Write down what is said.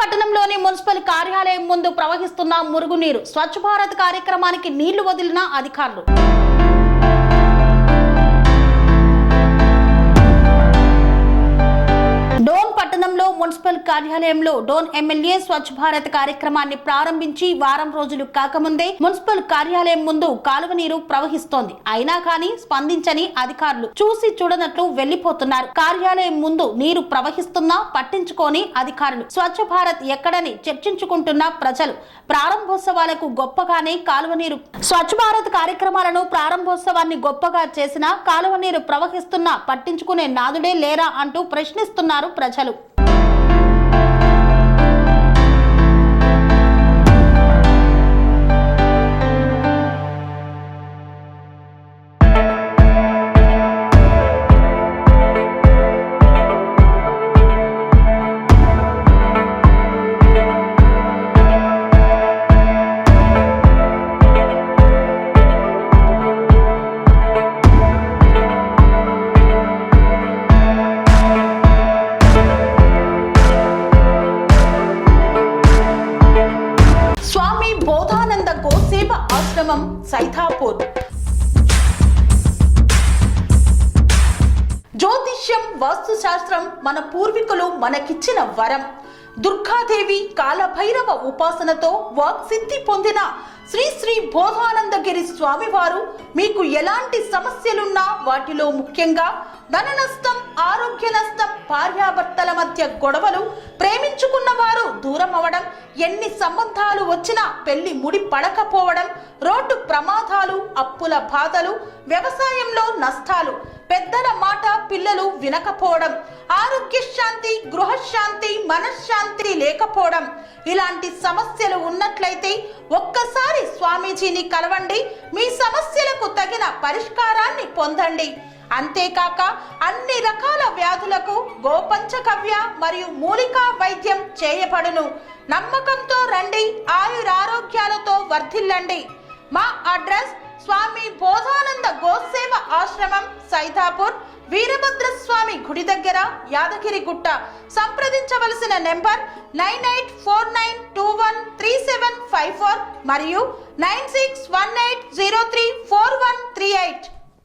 పట్టణంలోని మున్సిపల్ కార్యాలయం ముందు ప్రవహిస్తున్న మురుగునీరు. స్వచ్ఛ భారత్ కార్యక్రమానికి నీళ్లు వదిలిన అధికారులు. డోన్ పట్టణంలో మున్సిపల్ కార్యాలయంలో డోన్ ఎమ్మెల్యే స్వచ్ఛ భారత్ కార్యక్రమాన్ని ప్రారంభించి వారం రోజులు కాకముందే మున్సిపల్ కార్యాలయం ముందు కాలువ నీరు ప్రవహిస్తోంది. అయినా కానీ స్పందించని అధికారులు చూసి చూడనట్లు వెళ్లిపోతున్నారు. కార్యాలయం ముందు నీరు ప్రవహిస్తున్నా పట్టించుకోని అధికారులు. స్వచ్ఛ భారత్ ఎక్కడని చర్చించుకుంటున్న ప్రజలు. ప్రారంభోత్సవాలకు గొప్పగానే కాలువ నీరు. స్వచ్ఛ భారత్ కార్యక్రమాలను ప్రారంభోత్సవాన్ని గొప్పగా చేసినా కాలువ నీరు ప్రవహిస్తున్నా పట్టించుకునే నాదుడే లేరా అంటూ ప్రశ్నిస్తున్నారు ప్రజలు. ఆశ్రమం సైథాపూర్. జ్యోతిష్యం, వాస్తుశాస్త్రం మన పూర్వీకులు మనకిచ్చిన వరం. దుర్గాదేవి, కాలభైరవ ఉపాసనతో వాక్సిద్ధి పొందిన శ్రీ శ్రీ బోధానందగిరి స్వామివారు మీకు ఎలాంటి సమస్యలున్నా, వాటిలో ముఖ్యంగా ధన నష్టం, ఆరోగ్య నష్టం, భార్యాభర్తల మధ్య గొడవలు, ప్రేమించుకున్న వారు దూరం అవడం, ఎన్ని సంబంధాలు వచ్చినా పెళ్లి ముడి పడకపోవడం, రోడ్డు ప్రమాదాలు, అప్పుల బాధలు, వ్యవసాయంలో నష్టాలు, పెద్దల మాట పిల్లలు వినకపోవడం, ఆరోగ్య శాంతి, గృహశాంతి, మనశ్శాంతి లేకపోవడం, ఇలాంటి సమస్యలు ఉన్నట్లయితే ఒక్కసారి స్వామీజీని కలవండి. మీ సమస్యలకు తగిన పరిష్కారాన్ని పొందండి. అంతేకాక అన్ని రకాల వ్యాధులకు గోపంచగవ్య మరియు మూలికా వైద్యం చేయబడును. నమ్మకంతో రండి, ఆయురారోగ్యాలతో వర్ధిల్లండి. మా అడ్రస్ స్వామి బోధానంద గోసేవ ఆశ్రమం, సైథాపూర్, వీరభద్రస్వామి గుడి దగ్గర, యాదగిరిగుట్ట. సంప్రదించవలసిన నెంబర్ 9849213754 మరియు 9618034138.